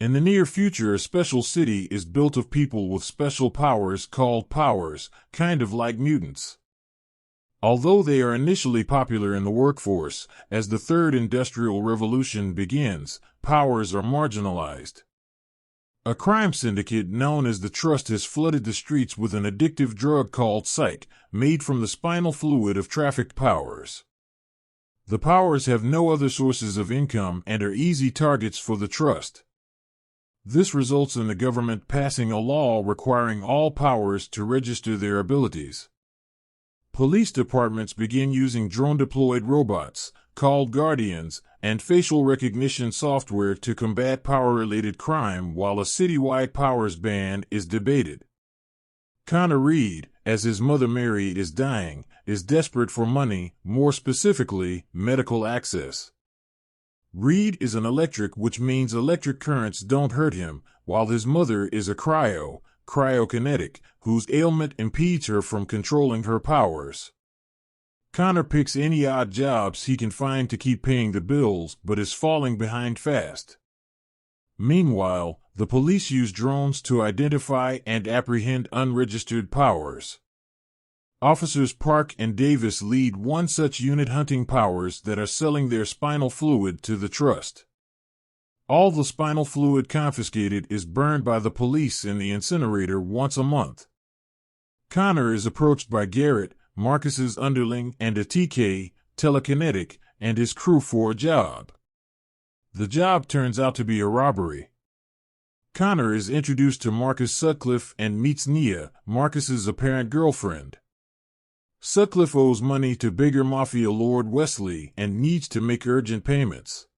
In the near future, a special city is built of people with special powers called powers, kind of like mutants. Although they are initially popular in the workforce, as the Third Industrial Revolution begins, powers are marginalized. A crime syndicate known as the Trust has flooded the streets with an addictive drug called psych, made from the spinal fluid of trafficked powers. The powers have no other sources of income and are easy targets for the Trust. This results in the government passing a law requiring all powers to register their abilities. Police departments begin using drone-deployed robots, called Guardians, and facial recognition software to combat power-related crime while a citywide powers ban is debated. Connor Reed, as his mother Mary is dying, is desperate for money, more specifically, medical access. Reed is an electric, which means electric currents don't hurt him, while his mother is a cryokinetic, whose ailment impedes her from controlling her powers. Connor picks any odd jobs he can find to keep paying the bills, but is falling behind fast. Meanwhile, the police use drones to identify and apprehend unregistered powers. Officers Park and Davis lead one such unit hunting powers that are selling their spinal fluid to the Trust. All the spinal fluid confiscated is burned by the police in the incinerator once a month. Connor is approached by Garrett, Marcus's underling, and a TK, telekinetic, and his crew for a job. The job turns out to be a robbery. Connor is introduced to Marcus Sutcliffe and meets Nia, Marcus's apparent girlfriend. Sutcliffe owes money to bigger mafia lord Wesley and needs to make urgent payments.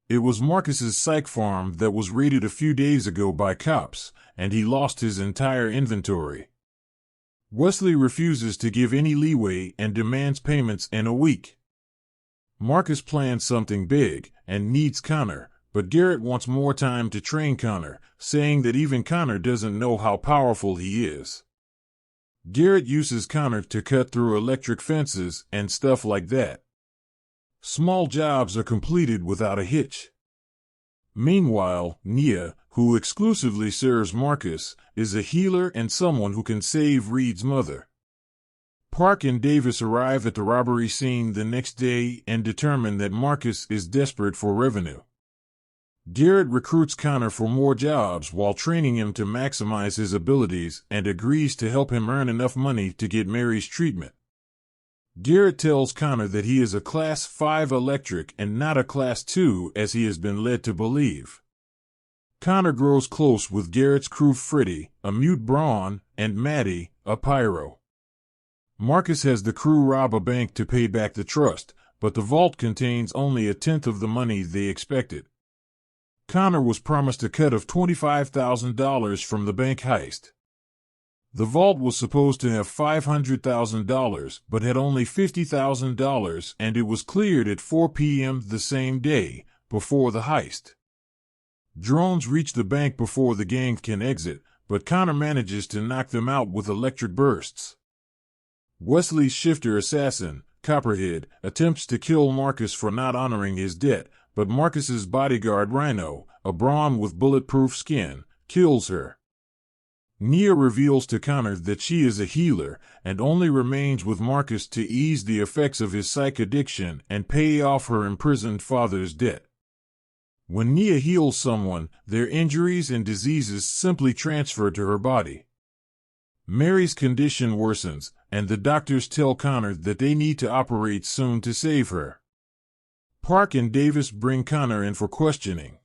It was Marcus's psych farm that was raided a few days ago by cops, and he lost his entire inventory. Wesley refuses to give any leeway and demands payments in a week. Marcus plans something big and needs Connor, but Garrett wants more time to train Connor, saying that even Connor doesn't know how powerful he is. Garrett uses Connor to cut through electric fences and stuff like that. Small jobs are completed without a hitch. Meanwhile, Nia, who exclusively serves Marcus, is a healer and someone who can save Reed's mother. Park and Davis arrive at the robbery scene the next day and determine that Marcus is desperate for revenue. Garrett recruits Connor for more jobs while training him to maximize his abilities and agrees to help him earn enough money to get Mary's treatment. Garrett tells Connor that he is a Class 5 electric and not a Class 2 as he has been led to believe. Connor grows close with Garrett's crew Freddie, a mute brawn, and Maddie, a pyro. Marcus has the crew rob a bank to pay back the Trust, but the vault contains only a tenth of the money they expected. Connor was promised a cut of $25,000 from the bank heist. The vault was supposed to have $500,000 but had only $50,000, and it was cleared at 4 p.m. the same day, before the heist. Drones reach the bank before the gang can exit, but Connor manages to knock them out with electric bursts. Wesley's shifter assassin, Copperhead, attempts to kill Marcus for not honoring his debt, but Marcus's bodyguard Rhino, a brawn with bulletproof skin, kills her. Nia reveals to Connor that she is a healer and only remains with Marcus to ease the effects of his psych addiction and pay off her imprisoned father's debt. When Nia heals someone, their injuries and diseases simply transfer to her body. Mary's condition worsens, and the doctors tell Connor that they need to operate soon to save her. Park and Davis bring Connor in for questioning.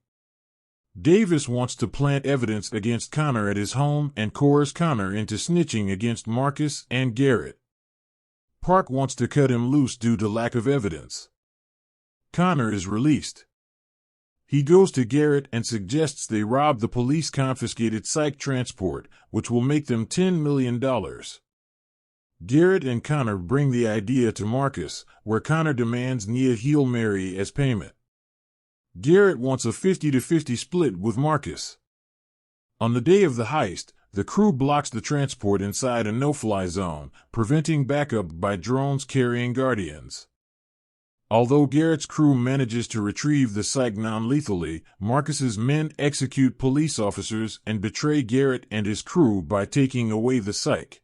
Davis wants to plant evidence against Connor at his home and coerce Connor into snitching against Marcus and Garrett. Park wants to cut him loose due to lack of evidence. Connor is released. He goes to Garrett and suggests they rob the police-confiscated psych transport, which will make them $10 million. Garrett and Connor bring the idea to Marcus, where Connor demands Nia heal Mary as payment. Garrett wants a 50-50 split with Marcus. On the day of the heist, the crew blocks the transport inside a no-fly zone, preventing backup by drones carrying Guardians. Although Garrett's crew manages to retrieve the psych non-lethally, Marcus's men execute police officers and betray Garrett and his crew by taking away the psych.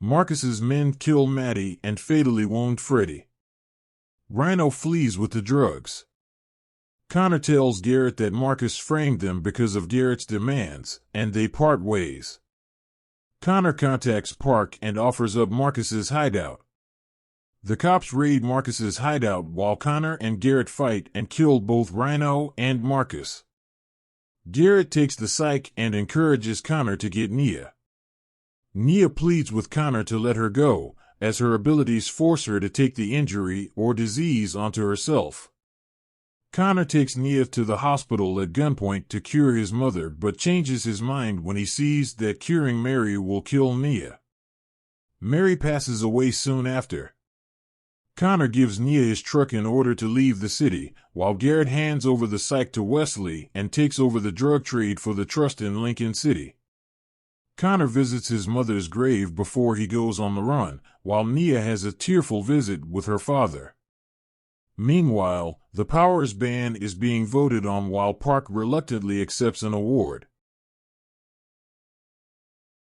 Marcus's men kill Maddie and fatally wound Freddy. Rhino flees with the drugs. Connor tells Garrett that Marcus framed them because of Garrett's demands, and they part ways. Connor contacts Park and offers up Marcus's hideout. The cops raid Marcus's hideout while Connor and Garrett fight and kill both Rhino and Marcus. Garrett takes the psych and encourages Connor to get Nia. Nia pleads with Connor to let her go, as her abilities force her to take the injury or disease onto herself. Connor takes Nia to the hospital at gunpoint to cure his mother but changes his mind when he sees that curing Mary will kill Nia. Mary passes away soon after. Connor gives Nia his truck in order to leave the city, while Garrett hands over the psych to Wesley and takes over the drug trade for the trust in Lincoln City. Connor visits his mother's grave before he goes on the run, while Nia has a tearful visit with her father. Meanwhile, the Powers ban is being voted on while Park reluctantly accepts an award.